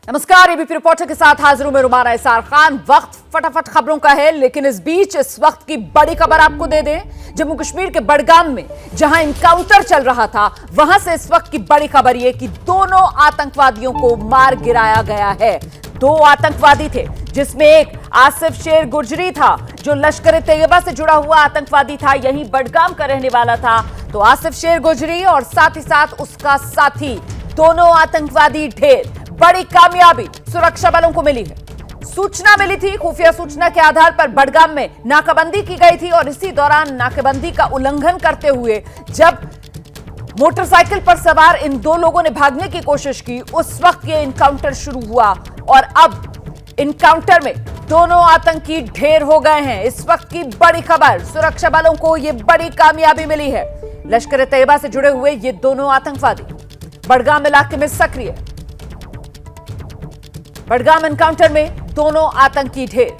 नमस्कार, ABP reporter के साथ हाजिर हूं मैं रुमाना इसार खान। वक्त फटाफट खबरों का है, लेकिन इस बीच इस वक्त की बड़ी खबर आपको दे दें। जम्मू कश्मीर के बडगाम में जहां इनकाउंटर चल रहा था, वहां से इस वक्त की बड़ी खबर यह कि दोनों आतंकवादियों को मार गिराया गया है। दो आतंकवादी थे, जिसमें एक आसिफ शेर गुजरी था जो लश्कर तैयबा से जुड़ा हुआ आतंकवादी था, यहीं बडगाम का रहने वाला था। तो आसिफ शेर गुजरी और साथ ही साथ उसका साथी, दोनों आतंकवादी ढेर। बड़ी कामयाबी सुरक्षा बलों को मिली है। सूचना मिली थी, खुफिया सूचना के आधार पर बडगाम में नाकाबंदी की गई थी और इसी दौरान नाकाबंदी का उल्लंघन करते हुए जब मोटरसाइकिल पर सवार इन दो लोगों ने भागने की कोशिश की, उस वक्त ये इनकाउंटर शुरू हुआ और अब इनकाउंटर में दोनों आतंकी ढेर हो गए हैं। इस वक्त की बड़ी खबर, सुरक्षा बलों को यह बड़ी कामयाबी मिली है। लश्कर तैयबा से जुड़े हुए ये दोनों आतंकवादी बडगाम इलाके में सक्रिय। बडगाम एनकाउंटर में दोनों आतंकी ढेर।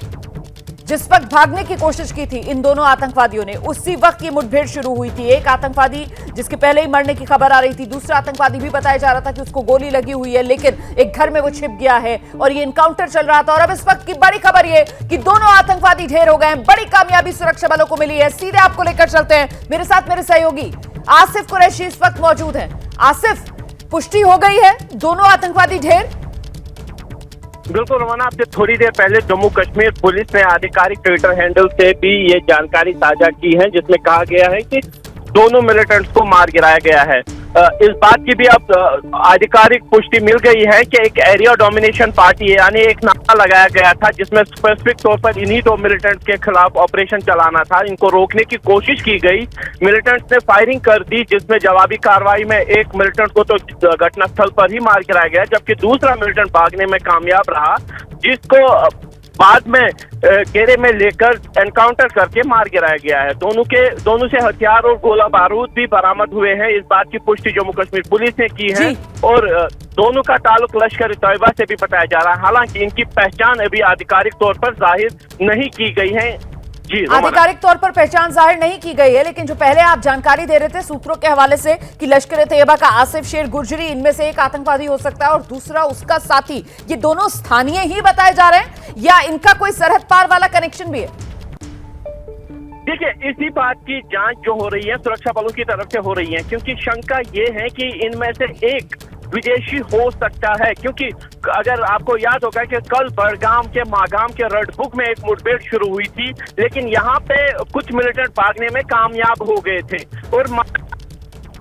जिस वक्त भागने की कोशिश की थी इन दोनों आतंकवादियों ने, उसी वक्त ये मुठभेड़ शुरू हुई थी। एक आतंकवादी जिसके पहले ही मरने की खबर आ रही थी, दूसरा आतंकवादी भी बताया जा रहा था कि उसको गोली लगी हुई है, लेकिन एक घर में वो छिप गया है और ये एनकाउंटर चल रहा था। और अब इस वक्त की बड़ी खबर ये कि दोनों आतंकवादी ढेर हो गए हैं। बड़ी कामयाबी सुरक्षा बलों को मिली है। सीधे आपको लेकर चलते हैं, मेरे साथ मेरे सहयोगी आसिफ कुरैशी इस वक्त मौजूद हैं। आसिफ, पुष्टि हो गई है दोनों आतंकवादी ढेर? बिल्कुल रवाना, आपसे थोड़ी देर पहले जम्मू कश्मीर पुलिस ने आधिकारिक ट्विटर हैंडल से भी ये जानकारी साझा की है, जिसमें कहा गया है कि दोनों मिलिटेंट्स को मार गिराया गया है। इस बात की भी अब आधिकारिक पुष्टि मिल गई है कि एक एरिया डोमिनेशन पार्टी है, यानी एक नारा लगाया गया था जिसमें स्पेसिफिक तौर पर इन्हीं दो मिलिटेंट्स के खिलाफ ऑपरेशन चलाना था। इनको रोकने की कोशिश की गई, मिलिटेंट्स ने फायरिंग कर दी, जिसमें जवाबी कार्रवाई में एक मिलिटेंट को तो घटनास्थल पर ही मार गिराया गया, जबकि दूसरा मिलिटेंट भागने में कामयाब रहा, जिसको बाद में घेरे में लेकर एनकाउंटर करके मार गिराया गया है। दोनों से हथियार और गोला बारूद भी बरामद हुए हैं। इस बात की पुष्टि जम्मू कश्मीर पुलिस ने की है और दोनों का ताल्लुक लश्कर तैयबा से भी बताया जा रहा है। हालांकि इनकी पहचान अभी आधिकारिक तौर पर जाहिर नहीं की गई है। आधिकारिक तौर पर पहचान जाहिर नहीं की गई है, लेकिन जो पहले आप जानकारी दे रहे थे सूत्रों के हवाले से कि लश्कर तैयबा का आसिफ शेर गुजरी इनमें से एक आतंकवादी हो सकता है और दूसरा उसका साथी, ये दोनों स्थानीय ही बताए जा रहे हैं या इनका कोई सरहद पार वाला कनेक्शन भी है? देखिए, इसी बात की जांच जो हो रही है सुरक्षा बलों की तरफ से हो रही है, क्योंकि शंका ये है कि इनमें से एक विदेशी हो सकता है। क्योंकि अगर आपको याद होगा कि कल बडगाम के मागाम के रडबुक में एक मुठभेड़ शुरू हुई थी, लेकिन यहाँ पे कुछ मिलिटेंट भागने में कामयाब हो गए थे और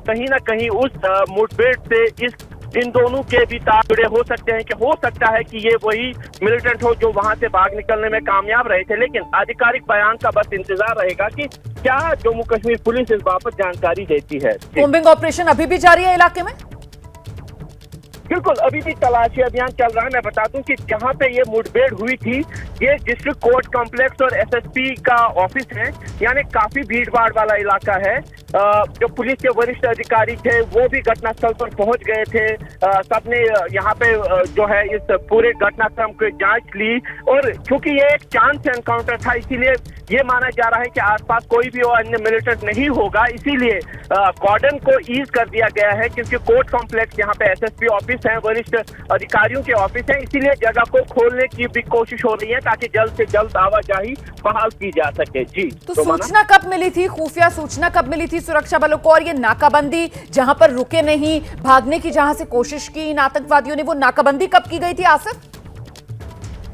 कहीं ना कहीं उस मुठभेड़ से इन दोनों के भी तार जुड़े हो सकते हैं कि हो सकता है कि ये वही मिलिटेंट हो जो वहां से भाग निकलने में कामयाब रहे थे। लेकिन आधिकारिक बयान का बस इंतजार रहेगा कि क्या जम्मू कश्मीर पुलिस इस बाबत जानकारी देती है। कॉम्बिंग ऑपरेशन अभी भी जारी है इलाके में? बिल्कुल, अभी भी तलाशी अभियान चल रहा है। मैं बता दूं कि जहां पे ये मुठभेड़ हुई थी, ये डिस्ट्रिक्ट कोर्ट कॉम्प्लेक्स और एसएसपी का ऑफिस है, यानी काफी भीड़ भाड़ वाला इलाका है। जो पुलिस के वरिष्ठ अधिकारी थे वो भी घटनास्थल पर पहुंच गए थे। सबने यहाँ पे जो है इस पूरे घटनाक्रम की जांच ली और क्योंकि ये एक चांस एनकाउंटर था, इसीलिए ये माना जा रहा है कि आसपास कोई भी अन्य मिलिटेंट नहीं होगा, इसीलिए कॉर्डन को ईज कर दिया गया है। क्योंकि कोर्ट कॉम्प्लेक्स यहाँ पे एसएसपी ऑफिस है, वरिष्ठ अधिकारियों के ऑफिस है, इसीलिए जगह को खोलने की भी कोशिश हो रही है ताकि जल्द से जल्द आवाजाही बहाल की जा सके। जी, तो सूचना कब मिली थी, खुफिया सूचना कब मिली थी सुरक्षा बलों को? और ये नाकाबंदी जहां पर रुके नहीं, भागने की जहां से कोशिश की इन आतंकवादियों ने, वो नाकाबंदी कब की गई थी आसिफ?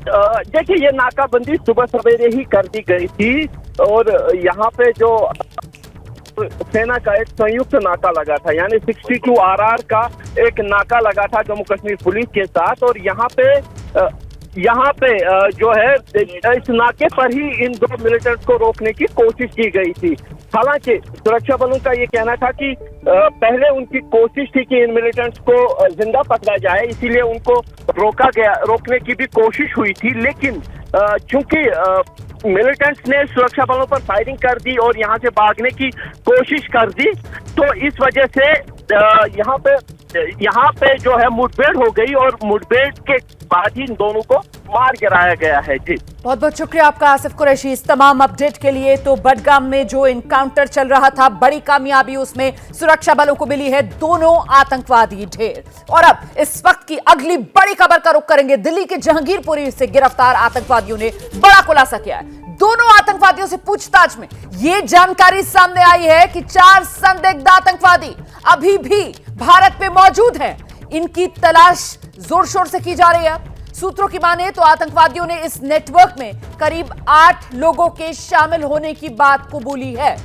देखिए, ये नाकाबंदी सुबह सवेरे ही कर दी गई थी और यहाँ पे जो सेना का एक संयुक्त नाका लगा था, यानी 62 RR का एक नाका लगा था जम्मू कश्मीर पुलिस के साथ। और यहाँ पे जो है इस नाके पर ही इन दो मिलिटेंट्स को रोकने की कोशिश की गई थी। हालांकि सुरक्षा बलों का ये कहना था कि पहले उनकी कोशिश थी कि इन मिलिटेंट्स को जिंदा पकड़ा जाए, इसीलिए उनको रोकने की भी कोशिश हुई थी। लेकिन चूंकि मिलिटेंट्स ने सुरक्षा बलों पर फायरिंग कर दी और यहाँ से भागने की कोशिश कर दी, तो इस वजह से यहाँ पे जो है मुठभेड़ हो गई और मुठभेड़ के बाद ही इन दोनों को मार गिराया गया है। जी बहुत बहुत शुक्रिया आपका आसिफ कुरैशी इस तमाम अपडेट के लिए। तो बडगाम में जो इनकाउंटर चल रहा था, बड़ी कामयाबी उसमें सुरक्षा बलों को मिली है, दोनों आतंकवादी ढेर। और अब इस वक्त की अगली बड़ी खबर का रुख करेंगे। दिल्ली के जहांगीरपुरी से गिरफ्तार आतंकवादियों ने बड़ा खुलासा किया है। दोनों आतंकवादियों से पूछताछ में यह जानकारी सामने आई है कि 4 संदिग्ध आतंकवादी अभी भी भारत में मौजूद हैं। इनकी तलाश जोर शोर से की जा रही है। सूत्रों की माने तो आतंकवादियों ने इस नेटवर्क में करीब 8 लोगों के शामिल होने की बात कबूली है।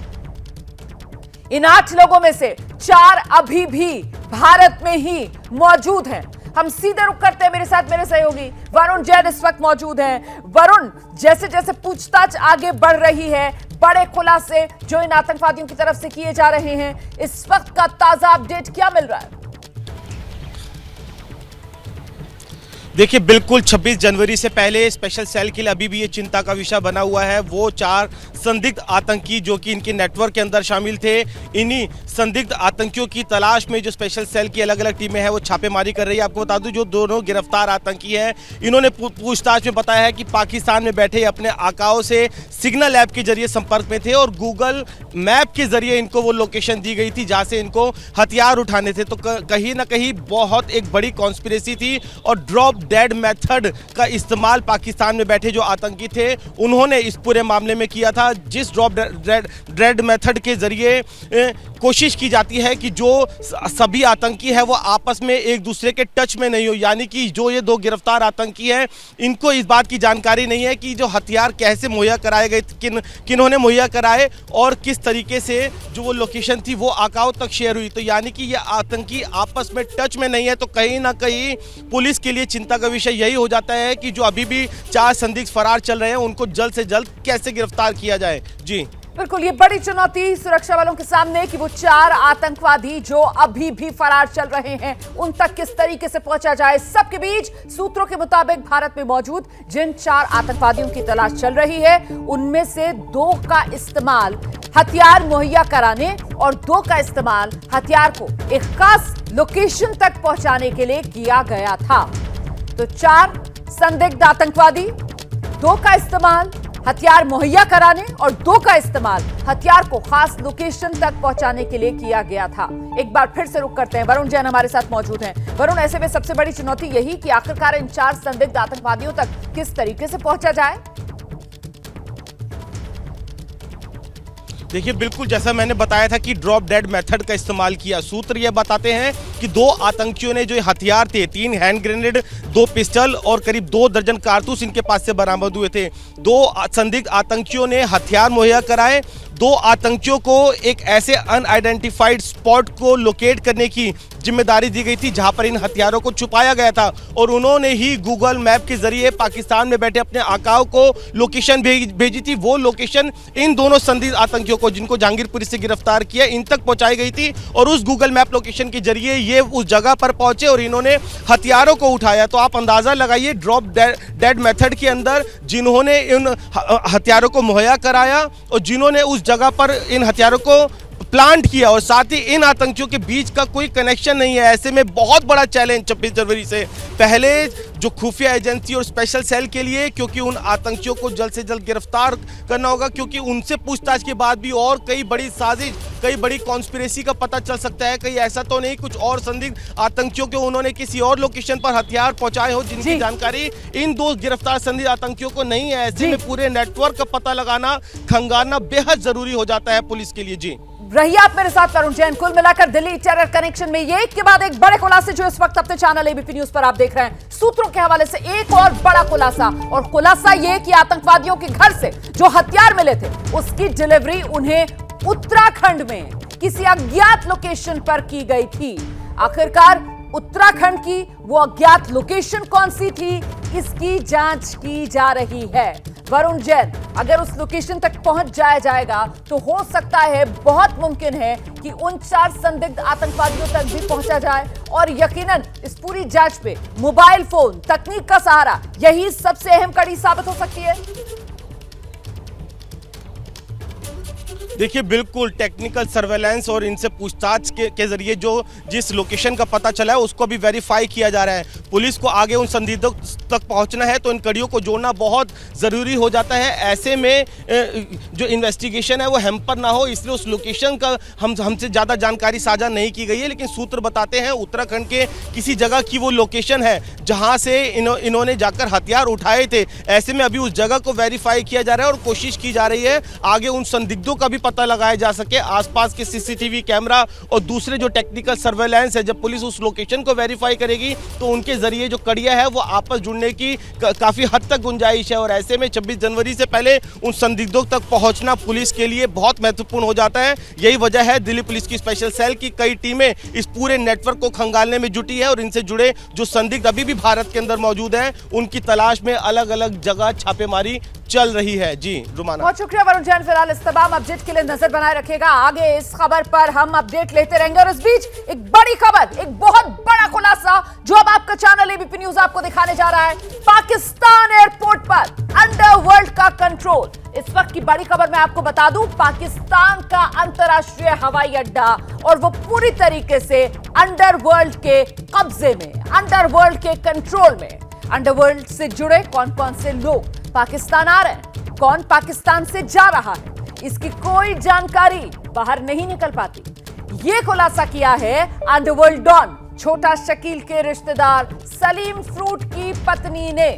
इन 8 लोगों में से 4 अभी भी भारत में ही मौजूद हैं। हम सीधे रुक करते हैं, मेरे साथ मेरे सहयोगी वरुण जैन इस वक्त मौजूद हैं। वरुण, जैसे जैसे पूछताछ आगे बढ़ रही है, बड़े खुलासे जो इन आतंकवादियों की तरफ से किए जा रहे हैं, इस वक्त का ताजा अपडेट क्या मिल रहा है? देखिए, बिल्कुल 26 जनवरी से पहले स्पेशल सेल के लिए अभी भी ये चिंता का विषय बना हुआ है। वो 4 संदिग्ध आतंकी जो कि इनके नेटवर्क के अंदर शामिल थे, इन्हीं संदिग्ध आतंकियों की तलाश में जो स्पेशल सेल की अलग अलग टीमें हैं वो छापेमारी कर रही है। आपको बता दूं, जो दोनों गिरफ्तार आतंकी हैं, इन्होंने पूछताछ में बताया है कि पाकिस्तान में बैठे अपने आकाओं से सिग्नल ऐप के जरिए संपर्क में थे और गूगल मैप के जरिए इनको वो लोकेशन दी गई थी जहाँ से इनको हथियार उठाने थे। तो कहीं ना कहीं बहुत एक बड़ी कॉन्स्पिरेसी थी और ड्रॉप डेड मेथड का इस्तेमाल पाकिस्तान में बैठे जो आतंकी थे उन्होंने इस पूरे मामले में किया था। जिस ड्रॉप डेड मेथड के जरिए कोशिश की जाती है कि जो सभी आतंकी है वो आपस में एक दूसरे के टच में नहीं हो, यानी कि जो ये 2 गिरफ्तार आतंकी हैं इनको इस बात की जानकारी नहीं है कि जो हथियार कैसे मुहैया कराए गए, किन्होंने मुहैया कराए और किस तरीके से जो वो लोकेशन थी वो आकाओं तक शेयर हुई। तो यानी कि ये आतंकी आपस में टच में नहीं है। तो कहीं ना कहीं पुलिस के लिए चिंता का विषय यही हो जाता है कि जो अभी भी 4 संदिग्ध फरार चल रहे हैं उनको जल्द से जल्द कैसे गिरफ्तार किया जाए। जी बिल्कुल, ये बड़ी चुनौती सुरक्षा बलों के सामने कि वो 4 आतंकवादी जो अभी भी फरार चल रहे हैं उन तक किस तरीके से पहुंचा जाए। सबके बीच सूत्रों के मुताबिक भारत में मौजूद जिन 4 आतंकवादियों की तलाश चल रही है उनमें से 2 का इस्तेमाल हथियार मुहैया कराने और 2 का इस्तेमाल हथियार को एक खास लोकेशन तक पहुंचाने के लिए किया गया था। तो 4 संदिग्ध आतंकवादी, 2 का इस्तेमाल हथियार मुहैया कराने और 2 का इस्तेमाल हथियार को खास लोकेशन तक पहुंचाने के लिए किया गया था। एक बार फिर से रुक करते हैं, वरुण जैन हमारे साथ मौजूद हैं। वरुण, ऐसे में सबसे बड़ी चुनौती यही कि आखिरकार इन 4 संदिग्ध आतंकवादियों तक किस तरीके से पहुंचा जाए। देखिए, बिल्कुल जैसा मैंने बताया था कि ड्रॉप डेड मेथड का इस्तेमाल किया। सूत्र ये बताते हैं कि 2 आतंकियों ने जो हथियार थे, 3 हैंड ग्रेनेड, 2 पिस्टल और करीब 2 दर्जन कारतूस इनके पास से बरामद हुए थे। 2 संदिग्ध आतंकियों ने हथियार मुहैया कराए। 2 आतंकियों को एक ऐसे अनआइडेंटिफाइड स्पॉट को लोकेट करने की जिम्मेदारी दी गई थी जहां पर इन हथियारों को छुपाया गया था और उन्होंने ही गूगल मैप के जरिए पाकिस्तान में बैठे अपने आकाओं को लोकेशन भेजी थी। वो लोकेशन इन दोनों संदिग्ध आतंकियों को, जिनको जहांगीरपुरी से गिरफ्तार किया, इन तक पहुंचाई गई थी और उस गूगल मैप लोकेशन के जरिए ये उस जगह पर पहुंचे और इन्होंने हथियारों को उठाया। तो आप अंदाजा लगाइए, ड्रॉप डेड मेथड के अंदर जिन्होंने इन हथियारों को मुहैया कराया और जिन्होंने उस जगह पर इन हथियारों को प्लांट किया और साथ ही इन आतंकियों के बीच का कोई कनेक्शन नहीं है। ऐसे में बहुत बड़ा चैलेंज 26 जनवरी से पहले जो खुफिया एजेंसी और स्पेशल सेल के लिए, क्योंकि उन आतंकियों को जल्द से जल्द गिरफ्तार करना होगा, क्योंकि उनसे पूछताछ के बाद भी और कई बड़ी साजिश, कई बड़ी कॉन्स्पिरेसी का पता चल सकता है। कहीं ऐसा तो नहीं कुछ और संदिग्ध आतंकियों को उन्होंने किसी और लोकेशन पर हथियार पहुंचाए हो जिनकी जानकारी इन 2 गिरफ्तार संदिग्ध आतंकियों को नहीं है। ऐसे में पूरे नेटवर्क का पता लगाना, खंगालना बेहद जरूरी हो जाता है पुलिस के लिए। जी रहिए आप मेरे साथ, वरुण जैन। कुल मिलाकर दिल्ली टेरर कनेक्शन में ये एक के बाद एक बड़े खुलासे जो इस वक्त अपने चैनल एबीपी न्यूज पर आप देख रहे हैं। सूत्रों के हवाले से एक और बड़ा खुलासा, और खुलासा ये कि आतंकवादियों के घर से जो हथियार मिले थे उसकी डिलीवरी उन्हें उत्तराखंड में किसी अज्ञात लोकेशन पर की गई थी। आखिरकार उत्तराखंड की वो अज्ञात लोकेशन कौन सी थी, इसकी जांच की जा रही है। वरुण जैन, अगर उस लोकेशन तक पहुंच जाया जाएगा तो हो सकता है, बहुत मुमकिन है कि उन 4 संदिग्ध आतंकवादियों तक भी पहुंचा जाए और यकीनन इस पूरी जांच पे मोबाइल फोन तकनीक का सहारा यही सबसे अहम कड़ी साबित हो सकती है। देखिए बिल्कुल टेक्निकल सर्वेलेंस और इनसे पूछताछ के जरिए जो जिस लोकेशन का पता चला है उसको भी वेरीफाई किया जा रहा है। पुलिस को आगे उन संदिग्धों तक पहुंचना है तो इन कड़ियों को जोड़ना बहुत ज़रूरी हो जाता है। ऐसे में जो इन्वेस्टिगेशन है वो हैम्पर ना हो, इसलिए उस लोकेशन का हमसे ज़्यादा जानकारी साझा नहीं की गई है। लेकिन सूत्र बताते हैं उत्तराखंड के किसी जगह की वो लोकेशन है जहाँ से इन्होंने जाकर हथियार उठाए थे। ऐसे में अभी उस जगह को वेरीफाई किया जा रहा है और कोशिश की जा रही है आगे उन संदिग्धों का भी पता लगाया जा सके। आसपास के सीसीटीवी कैमरा और दूसरे जो टेक्निकल सर्वेलेंस है, जब पुलिस उस लोकेशन को वेरीफाई करेगी तो उनके जरिए जो कड़ियां है वो आपस जुड़ने की काफी हद तक गुंजाइश है। और ऐसे में 26 जनवरी से पहले उन संदिग्धों तक पहुंचना पुलिस के लिए बहुत महत्वपूर्ण हो जाता है। यही वजह है दिल्ली पुलिस की स्पेशल सेल की कई टीमें इस पूरे नेटवर्क को खंगालने में जुटी है और इनसे जुड़े जो संदिग्ध अभी भी भारत के अंदर मौजूद हैं उनकी तलाश में अलग अलग जगह छापेमारी चल रही है। जी रुमाना, बहुत शुक्रिया वरुण जैन। फिलहाल इस तमाम अपडेट के लिए नजर बनाए रखेगा, आगे इस खबर पर हम अपडेट लेते रहेंगे। और इस बीच एक बड़ी खबर, एक बहुत बड़ा खुलासा जो अब आपका चैनल एबीपी न्यूज आपको दिखाने जा रहा है। पाकिस्तान एयरपोर्ट पर अंडरवर्ल्ड का कंट्रोल। इस वक्त की बड़ी खबर मैं आपको बता दूं, पाकिस्तान का अंतरराष्ट्रीय हवाई अड्डा और वो पूरी तरीके से अंडरवर्ल्ड के कब्जे में, अंडरवर्ल्ड के कंट्रोल में। अंडरवर्ल्ड से जुड़े कौन कौन से लोग पाकिस्तान आ रहे हैं, कौन पाकिस्तान से जा रहा है, इसकी कोई जानकारी बाहर नहीं निकल पाती। यह खुलासा किया है अंडरवर्ल्ड डॉन छोटा शकील के रिश्तेदार सलीम फ्रूट की पत्नी ने।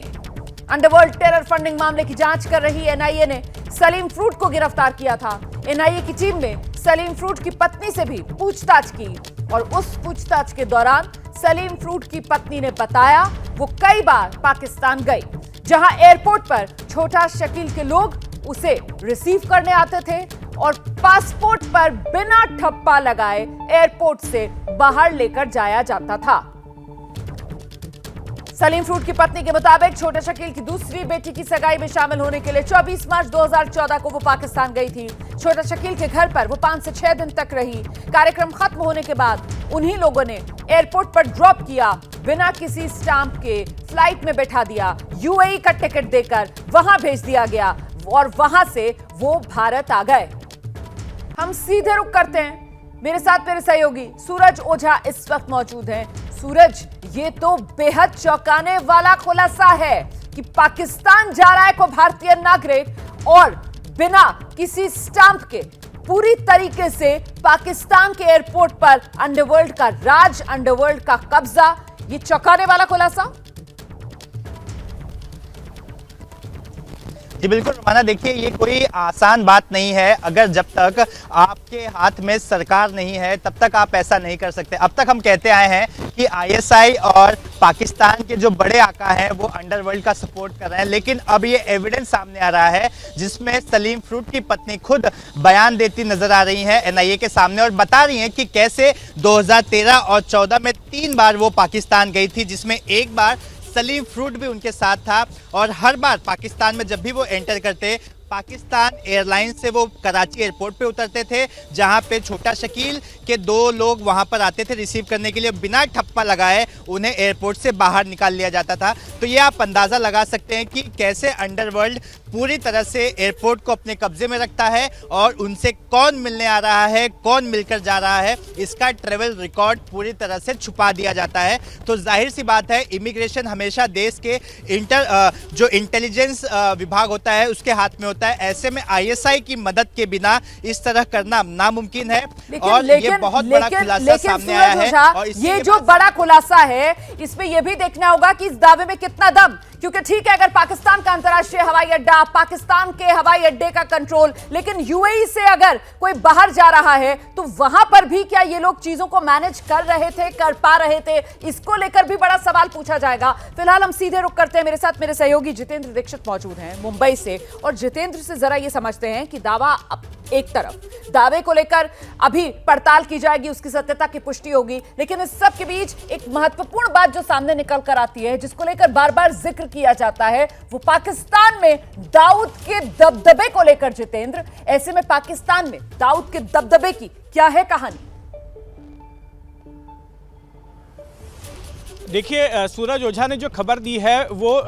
अंडरवर्ल्ड टेरर फंडिंग मामले की जांच कर रही एनआईए ने सलीम फ्रूट को गिरफ्तार किया था। एनआईए की टीम ने सलीम फ्रूट की पत्नी से भी पूछताछ की और उस पूछताछ के दौरान सलीम फ्रूट की पत्नी ने बताया वो कई बार पाकिस्तान गई, जहां एयरपोर्ट पर छोटा शकील के लोग उसे रिसीव करने आते थे और पासपोर्ट पर बिना ठप्पा लगाए एयरपोर्ट से बाहर लेकर जाया जाता था। सलीम फ्रूट की पत्नी के मुताबिक छोटे शकील की दूसरी बेटी की सगाई में शामिल होने के लिए 24 मार्च 2014 को वो पाकिस्तान गई थी। छोटा शकील के घर पर वो 5 से 6 दिन तक रही। कार्यक्रम खत्म होने के बाद उन्हीं लोगों ने एयरपोर्ट पर ड्रॉप किया, बिना किसी स्टैंप के फ्लाइट में बैठा दिया, यूएई का टिकट देकर वहां भेज दिया गया और वहां से वो भारत आ गए। हम सीधे रुख करते हैं, मेरे साथ मेरे सहयोगी सूरज ओझा इस वक्त मौजूद हैं। सूरज, ये तो बेहद चौंकाने वाला खुलासा है कि पाकिस्तान जा रहा है कोई भारतीय नागरिक और बिना किसी स्टैंप के पूरी तरीके से पाकिस्तान के एयरपोर्ट पर अंडरवर्ल्ड का राज, अंडरवर्ल्ड का कब्जा। ये चौंकाने वाला खुलासा। जी बिल्कुल रुमाना, देखिए ये कोई आसान बात नहीं है। अगर जब तक आपके हाथ में सरकार नहीं है तब तक आप ऐसा नहीं कर सकते। अब तक हम कहते आए हैं कि आईएसआई और पाकिस्तान के जो बड़े आका हैं वो अंडरवर्ल्ड का सपोर्ट कर रहे हैं, लेकिन अब ये एविडेंस सामने आ रहा है जिसमें सलीम फ्रूट की पत्नी खुद बयान देती नजर आ रही है एनआईए के सामने और बता रही हैं कि कैसे 2013 और 14 में 3 बार वो पाकिस्तान गई थी, जिसमें एक बार सलीम फ्रूट भी उनके साथ था। और हर बार पाकिस्तान में जब भी वो एंटर करते, पाकिस्तान एयरलाइंस से वो कराची एयरपोर्ट पे उतरते थे, जहां पे छोटा शकील के 2 लोग वहां पर आते थे रिसीव करने के लिए। बिना ठप्पा लगाए उन्हें एयरपोर्ट से बाहर निकाल लिया जाता था। तो ये आप अंदाज़ा लगा सकते हैं कि कैसे अंडरवर्ल्ड पूरी तरह से एयरपोर्ट को अपने कब्जे में रखता है और उनसे कौन मिलने आ रहा है, कौन मिलकर जा रहा है, इसका ट्रेवल रिकॉर्ड पूरी तरह से छुपा दिया जाता है। तो जाहिर सी बात है, इमिग्रेशन हमेशा देश के जो इंटेलिजेंस विभाग होता है उसके हाथ में होता है। ऐसे में आईएसआई की मदद के बिना इस तरह करना नामुमकिन है। और ये बहुत बड़ा खुलासा सामने आया है। और ये जो बड़ा खुलासा है इसमें यह भी देखना होगा कि इस दावे में कितना दम, क्योंकि ठीक है अगर पाकिस्तान का अंतरराष्ट्रीय हवाई अड्डा, पाकिस्तान के हवाई अड्डे का कंट्रोल, लेकिन यूएई से अगर कोई बाहर जा रहा है तो वहां पर भी क्या ये लोग चीजों को मैनेज कर रहे थे, कर पा रहे थे, इसको लेकर भी बड़ा सवाल पूछा जाएगा। फिलहाल हम सीधे रुख करते हैं, मेरे साथ मेरे सहयोगी जितेंद्र दीक्षित मौजूद हैं मुंबई से। और जितेंद्र से जरा ये समझते हैं कि दावा एक तरफ, दावे को लेकर अभी पड़ताल की जाएगी, उसकी सत्यता की पुष्टि होगी, लेकिन इस सब के बीच एक महत्वपूर्ण बात जो सामने निकल कर आती है, जिसको लेकर बार बार जिक्र किया जाता है, वो पाकिस्तान में दाऊद के दबदबे को लेकर। जितेंद्र, ऐसे में पाकिस्तान में दाऊद के दबदबे की क्या है कहानी? देखिए सूरज ओझा ने जो खबर दी है वो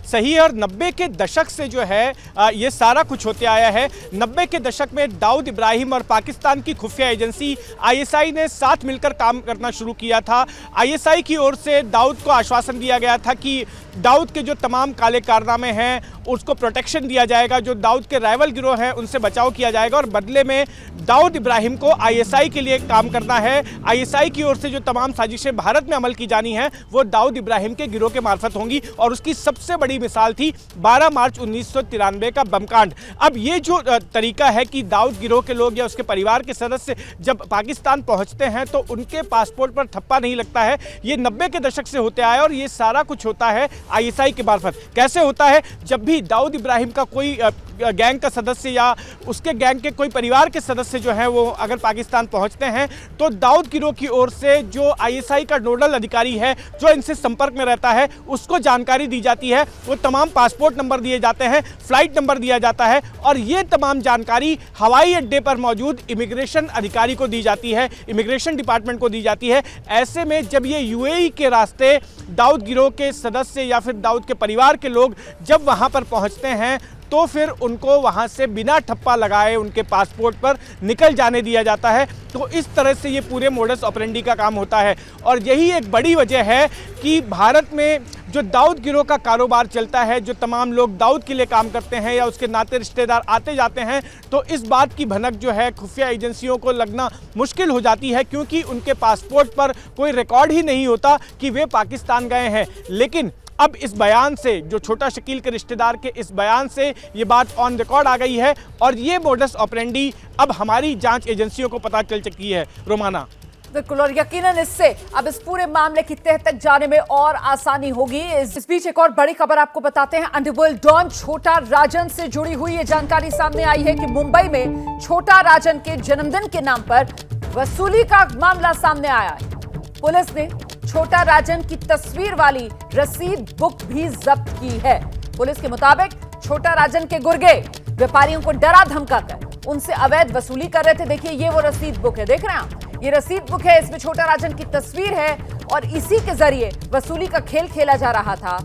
सही है और 90 के दशक से जो है ये सारा कुछ होते आया है। 90 के दशक में दाऊद इब्राहिम और पाकिस्तान की खुफिया एजेंसी आईएसआई ने साथ मिलकर काम करना शुरू किया था। आईएसआई की ओर से दाऊद को आश्वासन दिया गया था कि दाऊद के जो तमाम काले कारनामे हैं उसको प्रोटेक्शन दिया जाएगा, जो दाऊद के राइवल गिरोह हैं उनसे बचाव किया जाएगा और बदले में दाऊद इब्राहिम को आईएसआई के लिए काम करना है। आईएसआई की ओर से जो तमाम साजिशें भारत में अमल की जानी हैं वो दाऊद इब्राहिम के गिरोह के मार्फत होंगी और उसकी सबसे बड़ी मिसाल थी 12 मार्च 1993 का बमकांड। अब ये जो तरीका है कि दाऊद गिरोह के लोग या उसके परिवार के सदस्य जब पाकिस्तान पहुंचते हैं तो उनके पासपोर्ट पर ठप्पा नहीं लगता है, ये 90 के दशक से होते आया और ये सारा कुछ होता है आईएसआई के मार्फत। कैसे होता है? जब भी दाऊद इब्राहिम का कोई गैंग का सदस्य या उसके गैंग के कोई परिवार के सदस्य जो हैं वो अगर पाकिस्तान पहुंचते हैं तो दाऊद गिरोह की ओर से जो आईएसआई का नोडल अधिकारी है जो इनसे संपर्क में रहता है उसको जानकारी दी जाती है। वो तमाम पासपोर्ट नंबर दिए जाते हैं, फ्लाइट नंबर दिया जाता है और ये तमाम जानकारी हवाई अड्डे पर मौजूद इमिग्रेशन अधिकारी को दी जाती है, इमिग्रेशन डिपार्टमेंट को दी जाती है। ऐसे में जब ये यूएई के रास्ते दाऊद गिरोह के सदस्य या फिर दाऊद के परिवार के लोग जब वहाँ पर पहुँचते हैं तो फिर उनको वहां से बिना ठप्पा लगाए उनके पासपोर्ट पर निकल जाने दिया जाता है। तो इस तरह से ये पूरे मोडस ऑपरेंडी का काम होता है और यही एक बड़ी वजह है कि भारत में जो दाऊद गिरोह का कारोबार चलता है, जो तमाम लोग दाऊद के लिए काम करते हैं या उसके नाते रिश्तेदार आते जाते हैं, तो इस बात की भनक जो है खुफिया एजेंसियों को लगना मुश्किल हो जाती है क्योंकि उनके पासपोर्ट पर कोई रिकॉर्ड ही नहीं होता कि वे पाकिस्तान गए हैं। लेकिन अब इस बयान से, जो छोटा शकील के रिश्तेदार के इस बयान से ये बात ऑन रिकॉर्ड आ गई है और ये मोडस ऑपरेंडी अब हमारी जांच एजेंसियों को पता चल चुकी है। रोमाना, बिल्कुल, और यकीनन इससे अब इस पूरे मामले की तह तक जाने में और आसानी होगी। इस बीच एक और बड़ी खबर आपको बताते हैं। अंडरवर्ल्ड डॉन छोटा राजन से जुड़ी हुई ये जानकारी सामने आई है कि मुंबई में छोटा राजन के जन्मदिन के नाम पर वसूली का मामला सामने आया है। पुलिस ने छोटा राजन की तस्वीर वाली रसीद बुक भी जब्त की है। पुलिस के मुताबिक छोटा राजन के गुर्गे व्यापारियों को डरा धमकाकर उनसे अवैध वसूली कर रहे थे। देखिए, ये वो रसीद बुक है, देख रहे हैं आप, ये रसीद बुक है, इसमें छोटा राजन की तस्वीर है और इसी के जरिए वसूली का खेल खेला जा रहा था।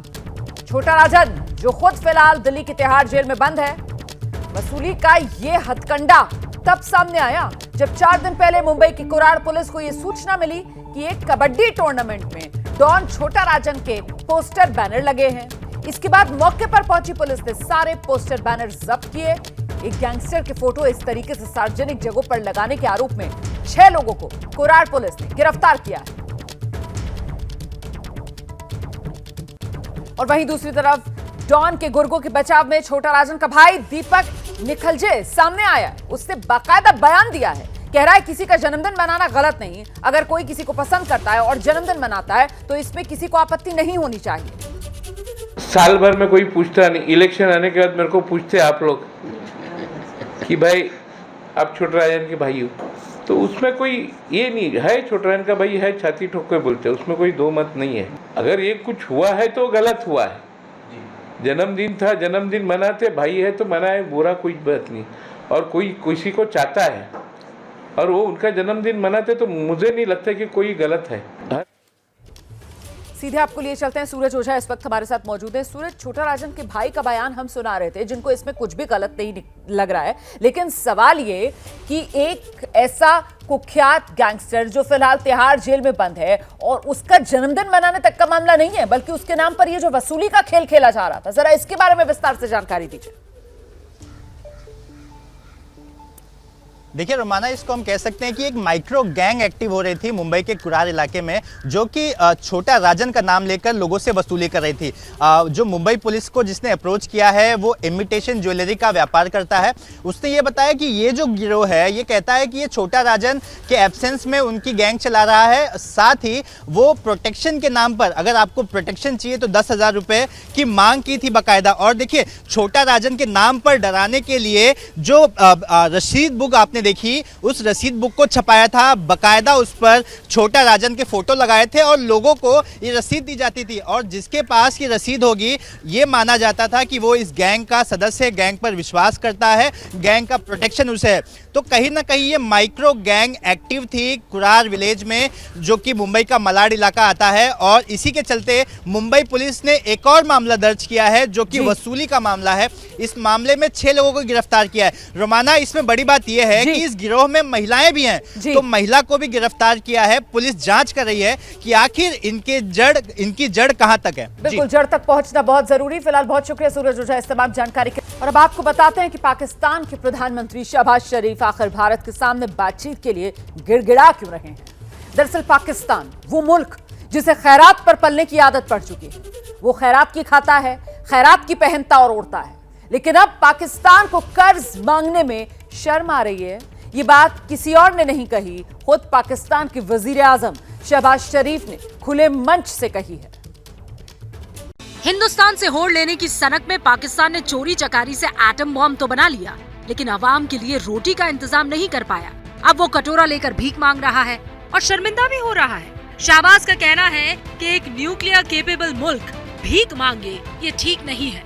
छोटा राजन जो खुद फिलहाल दिल्ली की तिहाड़ जेल में बंद है, वसूली का ये हथकंडा तब सामने आया जब 4 दिन पहले मुंबई की कुराड़ पुलिस को यह सूचना मिली कि एक कबड्डी टूर्नामेंट में डॉन छोटा राजन के पोस्टर बैनर लगे हैं। इसके बाद मौके पर पहुंची पुलिस ने सारे पोस्टर बैनर जब्त किए। एक गैंगस्टर के फोटो इस तरीके से सार्वजनिक जगहों पर लगाने के आरोप में 6 लोगों को कुराड़ पुलिस ने गिरफ्तार किया है। और वहीं दूसरी तरफ डॉन के गुर्गों के बचाव में छोटा राजन का भाई दीपक निखलजे सामने आया। उसने बाकायदा बयान दिया है, कह रहा है किसी का जन्मदिन मनाना गलत नहीं, अगर कोई किसी को पसंद करता है और जन्मदिन मनाता है तो इसमें किसी को आपत्ति नहीं होनी चाहिए। साल भर में कोई पूछता नहीं, इलेक्शन आने के बाद मेरे को पूछते आप लोग कि भाई आप छोटा राजन के भाई हो, तो उसमें कोई ये नहीं है, छोटा राजन का भाई है, छाती ठोक के बोलते हैं, उसमें कोई दो मत नहीं है। अगर ये कुछ हुआ है तो गलत हुआ है, जन्मदिन था, जन्मदिन मनाते, भाई है तो मनाए, बुरा कोई बात नहीं। और कोई किसी को चाहता है और वो उनका जन्मदिन मनाते तो मुझे नहीं लगता कि कोई गलत है। सीधे आपको लिए चलते हैं, सूरज ओझा इस वक्त हमारे साथ मौजूद है। सूरज, छोटा राजन के भाई का बयान हम सुना रहे थे जिनको इसमें कुछ भी गलत नहीं लग रहा है, लेकिन सवाल ये कि एक ऐसा कुख्यात गैंगस्टर जो फिलहाल तिहाड़ जेल में बंद है और उसका जन्मदिन मनाने तक का मामला नहीं है बल्कि उसके नाम पर ये जो वसूली का खेल खेला जा रहा था, जरा इसके बारे में विस्तार से जानकारी दीजिए। देखिए रोमाना, इसको हम कह सकते हैं कि एक माइक्रो गैंग एक्टिव हो रही थी मुंबई के कुरार इलाके में, जो कि छोटा राजन का नाम लेकर लोगों से वसूली कर रही थी। जो मुंबई पुलिस को जिसने अप्रोच किया है वो इमिटेशन ज्वेलरी का व्यापार करता है। उसने ये बताया कि ये जो गिरोह है ये कहता है कि ये छोटा राजन के एब्सेंस में उनकी गैंग चला रहा है। साथ ही वो प्रोटेक्शन के नाम पर, अगर आपको प्रोटेक्शन चाहिए तो 10,000 रुपये की मांग की थी बाकायदा। और देखिए, छोटा राजन के नाम पर डराने के लिए जो रसीद बुक आपने देखी, उस रसीद बुक को छपाया था, बकायदा उस पर छोटा राजन के फोटो लगाए थे और लोगों को ये रसीद दी जाती थी। और जिसके पास ये रसीद होगी ये माना जाता था कि वो इस गैंग का सदस्य है, गैंग पर विश्वास करता है, गैंग का प्रोटेक्शन उसे है। तो कहीं ना कहीं ये माइक्रो गैंग एक्टिव थी कुरार विलेज में, जो कि मुंबई का मलाड इलाका आता है। और इसी के चलते मुंबई पुलिस ने एक और मामला दर्ज किया है, जो कि वसूली का मामला है। इस मामले में 6 लोगों को गिरफ्तार किया है। रोमाना, इसमें बड़ी बात यह है कि इस गिरोह में महिलाएं भी हैं, तो महिला को भी गिरफ्तार किया है। पुलिस जांच कर रही है कि आखिर इनकी जड़ कहां तक है। बिल्कुल, जड़ तक पहुंचना बहुत जरूरी। फिलहाल बहुत शुक्रिया सूरज ओझा इस तमाम जानकारी के। और अब आपको बताते हैं कि पाकिस्तान के प्रधानमंत्री शहबाज शरीफ आखिर भारत के सामने बातचीत के लिए गिड़गिड़ा क्यों रहे हैं। दरअसल पाकिस्तान वो मुल्क जिसे खैरात पर पलने की आदत पड़ चुकी है, वो खैरात की खाता है, खैरात की पहनता और ओढ़ता है, लेकिन अब पाकिस्तान को कर्ज मांगने में शर्म आ रही है। ये बात किसी और ने नहीं कही, खुद पाकिस्तान के वजीर आजम शहबाज शरीफ ने खुले मंच से कही है। हिंदुस्तान से होड़ लेने की सनक में पाकिस्तान ने चोरी चकारी से एटम बॉम्ब तो बना लिया, लेकिन अवाम के लिए रोटी का इंतजाम नहीं कर पाया। अब वो कटोरा लेकर भीख मांग रहा है और शर्मिंदा भी हो रहा है। शहबाज का कहना है कि एक न्यूक्लियर केपेबल मुल्क भीख मांगे, ये ठीक नहीं है।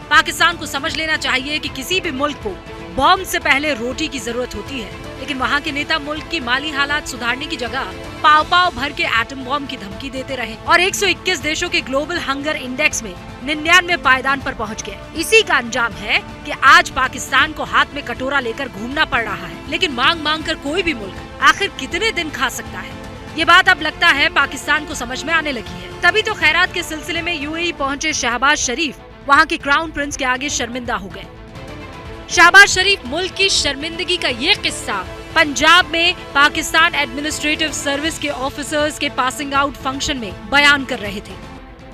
पाकिस्तान को समझ लेना चाहिए कि किसी भी मुल्क को बॉम्ब से पहले रोटी की जरूरत होती है, लेकिन वहाँ के नेता मुल्क की माली हालात सुधारने की जगह पाव भर के एटम बॉम्ब की धमकी देते रहे और 121 देशों के ग्लोबल हंगर इंडेक्स में 99वें पायदान पर पहुँच गए। इसी का अंजाम है कि आज पाकिस्तान को हाथ में कटोरा लेकर घूमना पड़ रहा है, लेकिन मांग मांग कर कोई भी मुल्क आखिर कितने दिन खा सकता है। ये बात अब लगता है पाकिस्तान को समझ में आने लगी है। तभी तो खैरात के सिलसिले में यूएई पहुंचे शहबाज शरीफ वहां के क्राउन प्रिंस के आगे शर्मिंदा हो गए। शहबाज शरीफ मुल्क की शर्मिंदगी का ये किस्सा पंजाब में पाकिस्तान एडमिनिस्ट्रेटिव सर्विस के ऑफिसर्स के पासिंग आउट फंक्शन में बयान कर रहे थे।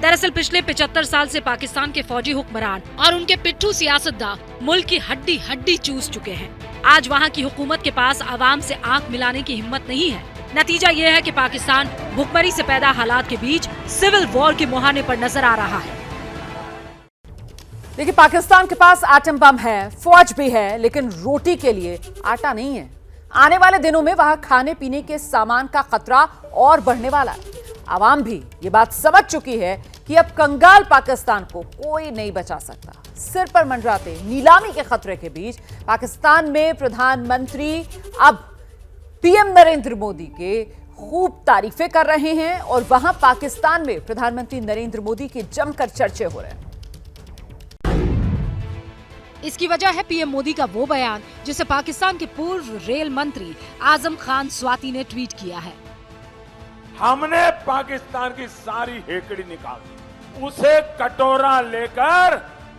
दरअसल पिछले 75 साल से पाकिस्तान के फौजी हुक्मरान और उनके पिट्ठू सियासतदान मुल्क की हड्डी हड्डी चूस चुके हैं। आज वहाँ की हुकूमत के पास आवाम से आंख मिलाने की हिम्मत नहीं है। नतीजा ये है कि पाकिस्तान भुखमरी से पैदा हालात के बीच सिविल वॉर के मुहाने पर नजर आ रहा है। देखिए, पाकिस्तान के पास एटम बम है, फौज भी है, लेकिन रोटी के लिए आटा नहीं है। आने वाले दिनों में वहां खाने पीने के सामान का खतरा और बढ़ने वाला है। आवाम भी ये बात समझ चुकी है कि अब कंगाल पाकिस्तान को कोई नहीं बचा सकता। सिर पर मंडराते नीलामी के खतरे के बीच पाकिस्तान में प्रधानमंत्री अब पीएम नरेंद्र मोदी के खूब तारीफें कर रहे हैं और वहां पाकिस्तान में प्रधानमंत्री नरेंद्र मोदी के जमकर चर्चे हो रहे हैं। इसकी वजह है पीएम मोदी का वो बयान जिसे पाकिस्तान के पूर्व रेल मंत्री आजम खान स्वाति ने ट्वीट किया है। हमने पाकिस्तान की सारी हेकड़ी निकाल दी, उसे कटोरा लेकर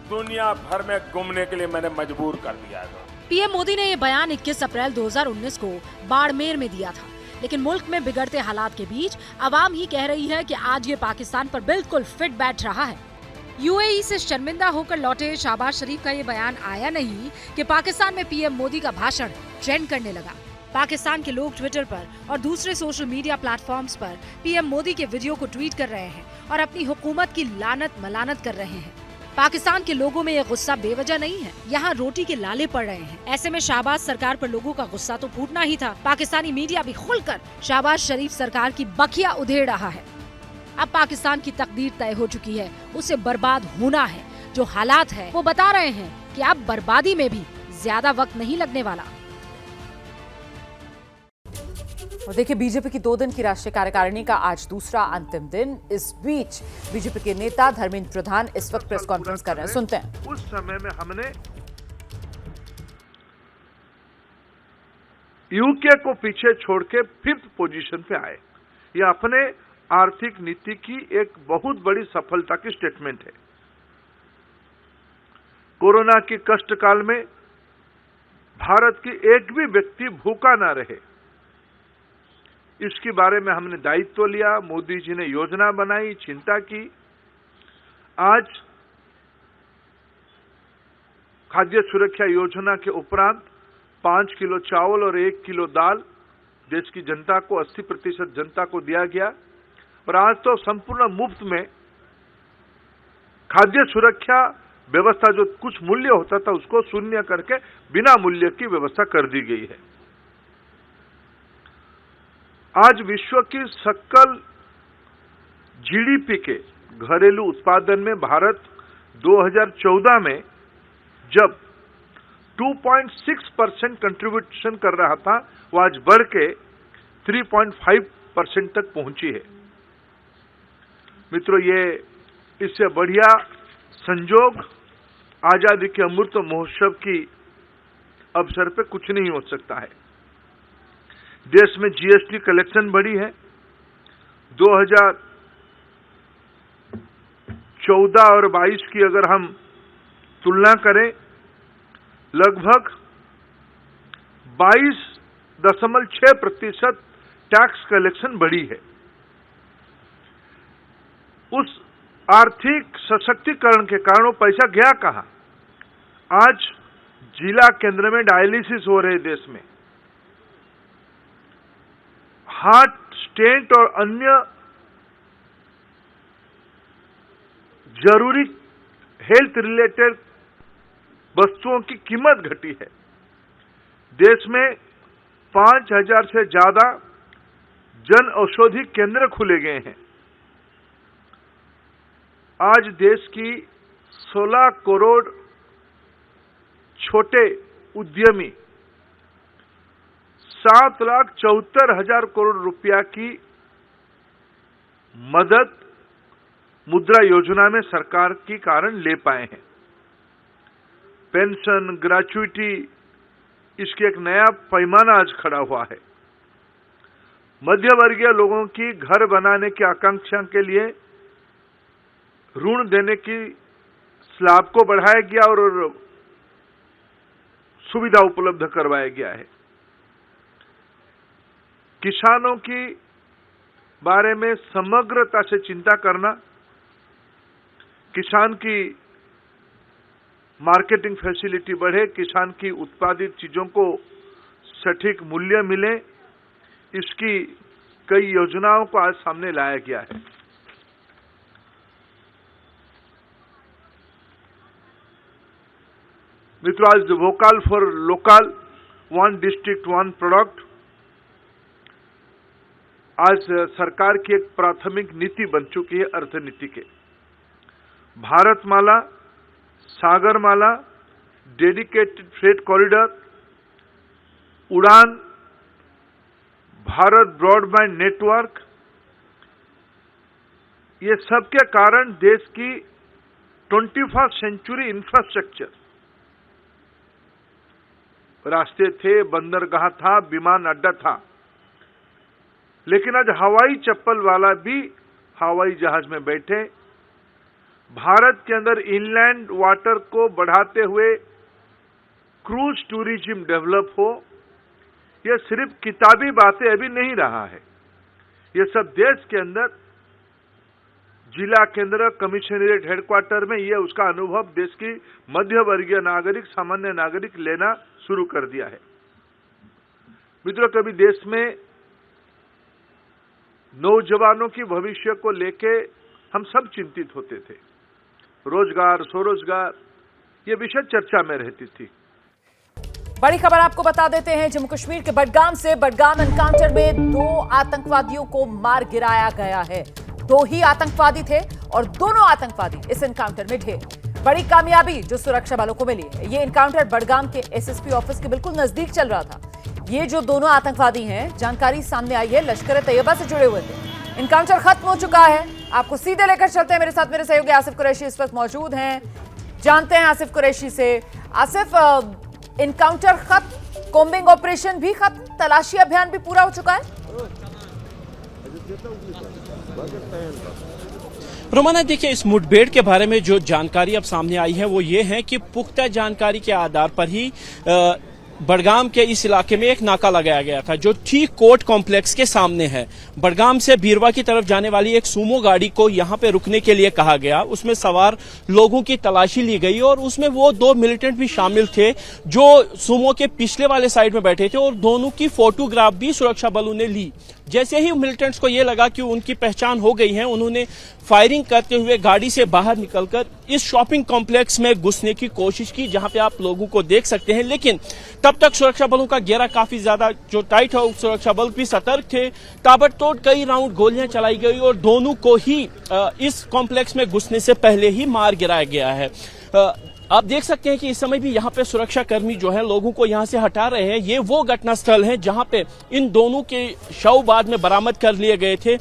दुनिया भर में घूमने के लिए मैंने मजबूर कर दिया है। पीएम मोदी ने ये बयान 21 अप्रैल 2019 को बाड़मेर में दिया था, लेकिन मुल्क में बिगड़ते हालात के बीच आवाम ही कह रही है कि आज ये पाकिस्तान पर बिल्कुल फिट बैठ रहा है। यूएई से शर्मिंदा होकर लौटे शहबाज शरीफ का ये बयान आया नहीं कि पाकिस्तान में पीएम मोदी का भाषण ट्रेंड करने लगा। पाकिस्तान के लोग ट्विटर पर और दूसरे सोशल मीडिया प्लेटफॉर्म्स पर पीएम मोदी के वीडियो को ट्वीट कर रहे हैं और अपनी हुकूमत की लानत मलानत कर रहे हैं। पाकिस्तान के लोगों में ये गुस्सा बेवजह नहीं है, यहाँ रोटी के लाले पड़ रहे हैं। ऐसे में शहबाज सरकार पर लोगों का गुस्सा तो फूटना ही था। पाकिस्तानी मीडिया भी खुलकर शहबाज शरीफ सरकार की बखिया उधेड़ रहा है। अब पाकिस्तान की तकदीर तय हो चुकी है, उसे बर्बाद होना है। जो हालात है वो बता रहे हैं कि अब बर्बादी में भी ज्यादा वक्त नहीं लगने वाला। और देखिए, बीजेपी की 2 दिन की राष्ट्रीय कार्यकारिणी का आज दूसरा अंतिम दिन। इस बीच बीजेपी के नेता धर्मेंद्र प्रधान इस वक्त प्रेस कॉन्फ्रेंस कर रहे हैं, सुनते हैं। उस समय में हमने यूके को पीछे छोड़ के 5th पोजीशन पे आए। ये अपने आर्थिक नीति की एक बहुत बड़ी सफलता की स्टेटमेंट है। कोरोना की कष्ट काल में भारत की एक भी व्यक्ति भूखा ना रहे, इसके बारे में हमने दायित्व लिया। मोदी जी ने योजना बनाई, चिंता की। आज खाद्य सुरक्षा योजना के उपरांत 5 किलो चावल और 1 किलो दाल देश की जनता को, 80% जनता को दिया गया। और आज तो संपूर्ण मुफ्त में खाद्य सुरक्षा व्यवस्था, जो कुछ मूल्य होता था उसको शून्य करके बिना मूल्य की व्यवस्था कर दी गई है। आज विश्व की सकल जीडीपी के घरेलू उत्पादन में भारत 2014 में जब 2.6% कंट्रीब्यूशन कर रहा था, वो आज बढ़ के 3.5% तक पहुंची है। मित्रों, ये इससे बढ़िया संजोग आजादी के अमृत महोत्सव की अवसर पे कुछ नहीं हो सकता है। देश में जीएसटी कलेक्शन बढ़ी है। 2014 और 22 की अगर हम तुलना करें, लगभग 22.6% टैक्स कलेक्शन बढ़ी है। उस आर्थिक सशक्तिकरण के कारण वो पैसा गया कहां? आज जिला केंद्र में डायलिसिस हो रहे देश में, हार्ट स्टेंट और अन्य जरूरी हेल्थ रिलेटेड वस्तुओं की कीमत घटी है। देश में 5000 से ज्यादा जन औषधि केंद्र खुले गए हैं। आज देश की 16 करोड़ छोटे उद्यमी 7,74,000 करोड़ रुपया की मदद मुद्रा योजना में सरकार के कारण ले पाए हैं। पेंशन, ग्रेच्युटी, इसकी एक नया पैमाना आज खड़ा हुआ है। मध्य वर्गीय लोगों की घर बनाने की आकांक्षा के लिए ऋण देने की स्लैब को बढ़ाया गया और सुविधा उपलब्ध करवाया गया है। किसानों की बारे में समग्रता से चिंता करना, किसान की मार्केटिंग फैसिलिटी बढ़े, किसान की उत्पादित चीजों को सटीक मूल्य मिले, इसकी कई योजनाओं को आज सामने लाया गया है। मित्रों, आज vocal for local, one district one product आज सरकार की एक प्राथमिक नीति बन चुकी है। अर्थनीति के Bharatmala, Sagarmala, dedicated freight corridor, उड़ान, भारत ब्रॉडबैंड नेटवर्क, ये सब के कारण देश की 21st सेंचुरी इंफ्रास्ट्रक्चर, रास्ते थे, बंदरगाह था, विमान अड्डा था, लेकिन आज हवाई चप्पल वाला भी हवाई जहाज में बैठे भारत के अंदर इनलैंड वाटर को बढ़ाते हुए क्रूज टूरिज्म डेवलप हो। यह सिर्फ किताबी बातें अभी नहीं रहा है, यह सब देश के अंदर जिला केंद्र, कमिश्नरेट हेडक्वार्टर में यह उसका अनुभव देश की मध्य वर्गीय नागरिक, सामान्य नागरिक लेना शुरू कर दिया है। मित्रों, कभी देश में नौजवानों की भविष्य को लेके हम सब चिंतित होते थे। रोजगार, स्वरोजगार, ये विषय चर्चा में रहती थी। बड़ी खबर आपको बता देते हैं, जम्मू कश्मीर के बडगाम से बडगाम एनकाउंटर में 2 आतंकवादियों को मार गिराया गया है। 2 ही आतंकवादी थे और दोनों आतंकवादी इस एनकाउंटर में ढेर। बड़ी कामयाबी जो सुरक्षा बलों को मिली है। ये एनकाउंटर बडगाम के एसएसपी ऑफिस के बिल्कुल नजदीक चल रहा था। ये जो दोनों आतंकवादी हैं, जानकारी सामने आई है, लश्कर तैयबा से जुड़े हुए थे। एनकाउंटर खत्म हो चुका है। आपको सीधे लेकर चलते हैं, मेरे साथ मेरे सहयोगी आसिफ कुरैशी इस वक्त मौजूद हैं। जानते हैं आसिफ कुरैशी से। आसिफ, एनकाउंटर खत्म, कॉम्बिंग ऑपरेशन भी खत्म, तलाशी अभियान भी पूरा हो चुका है? रोमाना, देखिए, इस मुठभेड़ के बारे में जो जानकारी अब सामने आई है वो ये है कि पुख्ता जानकारी के आधार पर ही बडगाम के इस इलाके में एक नाका लगाया गया था जो ठीक कोर्ट कॉम्प्लेक्स के सामने है। बडगाम से बीरवा की तरफ जाने वाली एक सूमो गाड़ी को यहां पे रुकने के लिए कहा गया। उसमें सवार लोगों की तलाशी ली गई और उसमें वो 2 मिलिटेंट भी शामिल थे जो सूमो के पिछले वाले साइड में बैठे थे और दोनों की फोटोग्राफ भी सुरक्षा बलों ने ली। जैसे ही मिलिटेंट्स को यह लगा कि उनकी पहचान हो गई है, उन्होंने फायरिंग करते हुए गाड़ी से बाहर निकलकर इस शॉपिंग कॉम्प्लेक्स में घुसने की कोशिश की, जहां पे आप लोगों को देख सकते हैं। लेकिन तब तक सुरक्षा बलों का घेरा काफी ज्यादा जो टाइट है, सुरक्षा बल भी सतर्क थे। ताबड़तोड़ कई राउंड गोलियां चलाई गई और दोनों को ही इस कॉम्प्लेक्स में घुसने से पहले ही मार गिराया गया है। आप देख सकते हैं कि इस समय भी यहाँ पे सुरक्षा कर्मी जो है लोगों को यहाँ से हटा रहे हैं। ये वो घटना स्थल है जहाँ पे इन दोनों के शव बाद में बरामद कर लिए गए थे।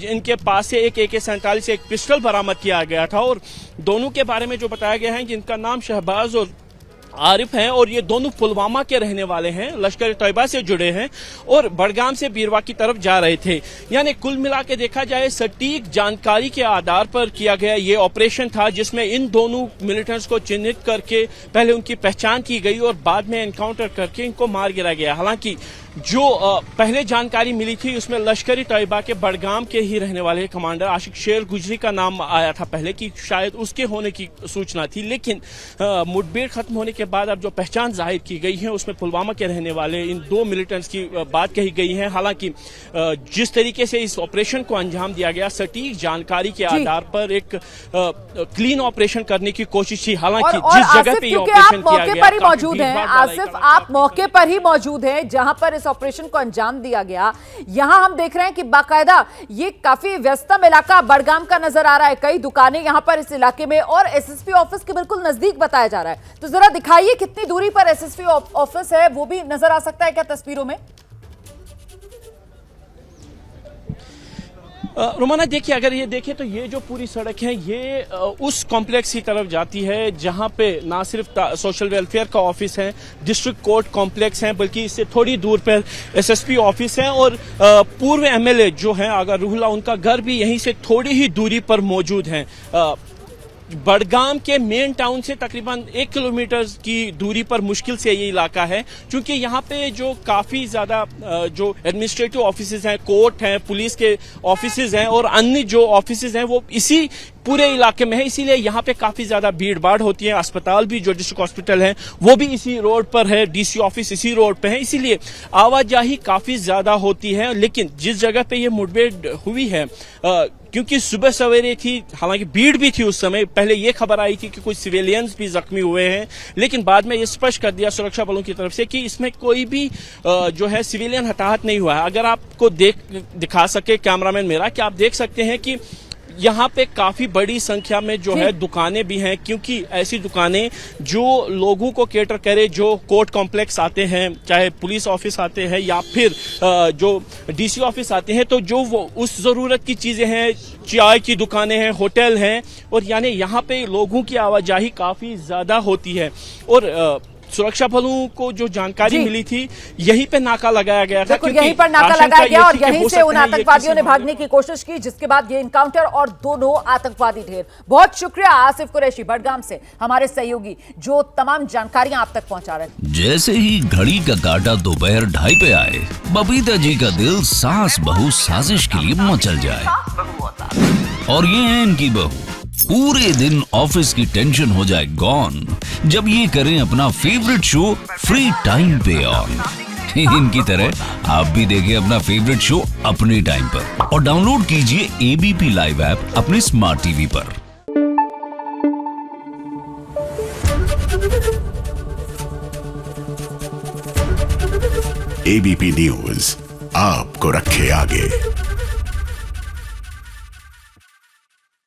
इनके पास से एक AK-47 से एक पिस्टल बरामद किया गया था और दोनों के बारे में जो बताया गया है कि इनका नाम शहबाज और आरिफ हैं और ये दोनों पुलवामा के रहने वाले हैं, लश्कर तैयबा से जुड़े हैं और बड़गाम से बीरवा की तरफ जा रहे थे। यानी कुल मिला के देखा जाए सटीक जानकारी के आधार पर किया गया ये ऑपरेशन था, जिसमें इन दोनों मिलिटेंट्स को चिन्हित करके पहले उनकी पहचान की गई और बाद में एनकाउंटर करके इनको मार गिराया गया। हालांकि जो पहले जानकारी मिली थी उसमें लश्करी तैयबा के बड़गाम के ही रहने वाले कमांडर आशिक शेर गुजरी का नाम आया था पहले, कि शायद उसके होने की सूचना थी। लेकिन मुठभेड़ खत्म होने के बाद अब जो पहचान जाहिर की गई है उसमें पुलवामा के रहने वाले इन दो मिलिटेंट्स की बात कही गई है। हालांकि जिस तरीके से इस ऑपरेशन को अंजाम दिया गया सटीक जानकारी के आधार पर एक क्लीन ऑपरेशन करने की कोशिश थी। हालांकि जिस जगह पे ये ऑपरेशन किया गया मौजूद है आसिफ, आप मौके पर ही मौजूद हैं जहां पर इस ऑपरेशन को अंजाम दिया गया। यहां हम देख रहे हैं कि बाकायदा ये काफी व्यस्तम इलाका बड़गाम का नजर आ रहा है, कई दुकानें यहां पर इस इलाके में और SSP ऑफिस के बिल्कुल नजदीक बताया जा रहा है। तो जरा दिखाइए कितनी दूरी पर SSP ऑफिस है, वो भी नजर आ सकता है क्या तस्वीरों में? रोमाना देखिए, अगर ये देखें तो ये जो पूरी सड़क है ये उस कॉम्प्लेक्स की तरफ जाती है जहां पे ना सिर्फ सोशल वेलफेयर का ऑफिस है, डिस्ट्रिक्ट कोर्ट कॉम्प्लेक्स है, बल्कि इससे थोड़ी दूर पर SSP ऑफिस है और पूर्व MLA जो है आगा रूहुल्ला, उनका घर भी यहीं से थोड़ी ही दूरी पर मौजूद है। बड़गाम के मेन टाउन से तकरीबन 1 किलोमीटर की दूरी पर मुश्किल से ये इलाका है, क्योंकि यहाँ पे जो काफी ज्यादा जो एडमिनिस्ट्रेटिव ऑफिसेज हैं, कोर्ट हैं, पुलिस के ऑफिसेज हैं और अन्य जो ऑफिसेज हैं वो इसी पूरे इलाके में है, इसीलिए यहाँ पे काफी ज्यादा भीड़ भाड़ होती है। अस्पताल भी जो डिस्ट्रिक्ट हॉस्पिटल है वो भी इसी रोड पर है, DC ऑफिस इसी रोड पे है, इसीलिए आवाजाही काफी ज्यादा होती है। लेकिन जिस जगह पे ये मुठभेड़ हुई है क्योंकि सुबह सवेरे थी, हालांकि भीड़ भी थी उस समय, पहले ये खबर आई थी कि कुछ सिविलियंस भी जख्मी हुए हैं, लेकिन बाद में ये स्पष्ट कर दिया सुरक्षा बलों की तरफ से कि इसमें कोई भी जो है सिविलियन हताहत नहीं हुआ है। अगर आपको दिखा सके कैमरामैन मेरा, कि आप देख सकते हैं कि यहाँ पे काफी बड़ी संख्या में जो है दुकानें भी हैं, क्योंकि ऐसी दुकानें जो लोगों को केटर करे, जो कोर्ट कॉम्प्लेक्स आते हैं, चाहे पुलिस ऑफिस आते हैं या फिर जो DC ऑफिस आते हैं, तो जो वो उस जरूरत की चीजें हैं, चाय की दुकानें हैं, होटल हैं, और यानी यहाँ पे लोगों की आवाजाही काफी ज्यादा होती है। और सुरक्षा बलों को जो जानकारी मिली थी यहीं पे नाका लगाया गया था, क्योंकि यहीं पर नाका लगाया गया और यहीं से उन आतंकवादियों ने भागने की कोशिश की, जिसके बाद ये इनकाउंटर और दोनों आतंकवादी ढेर। बहुत शुक्रिया आसिफ कुरैशी बड़गाम से, हमारे सहयोगी, जो तमाम जानकारियां आप तक पहुंचा रहे हैं। जैसे ही घड़ी का काटा दोपहर 2:30 पे आए, बबीता जी का दिल सास बहू साजिश के लिए मचल जाए। और ये है इनकी बहू, पूरे दिन ऑफिस की टेंशन हो जाए गॉन जब ये करें अपना फेवरेट शो फ्री टाइम पे ऑन। इनकी तरह आप भी देखें अपना फेवरेट शो अपने टाइम पर और डाउनलोड कीजिए ABP लाइव ऐप अपने स्मार्ट टीवी पर। ABP न्यूज आपको रखे आगे।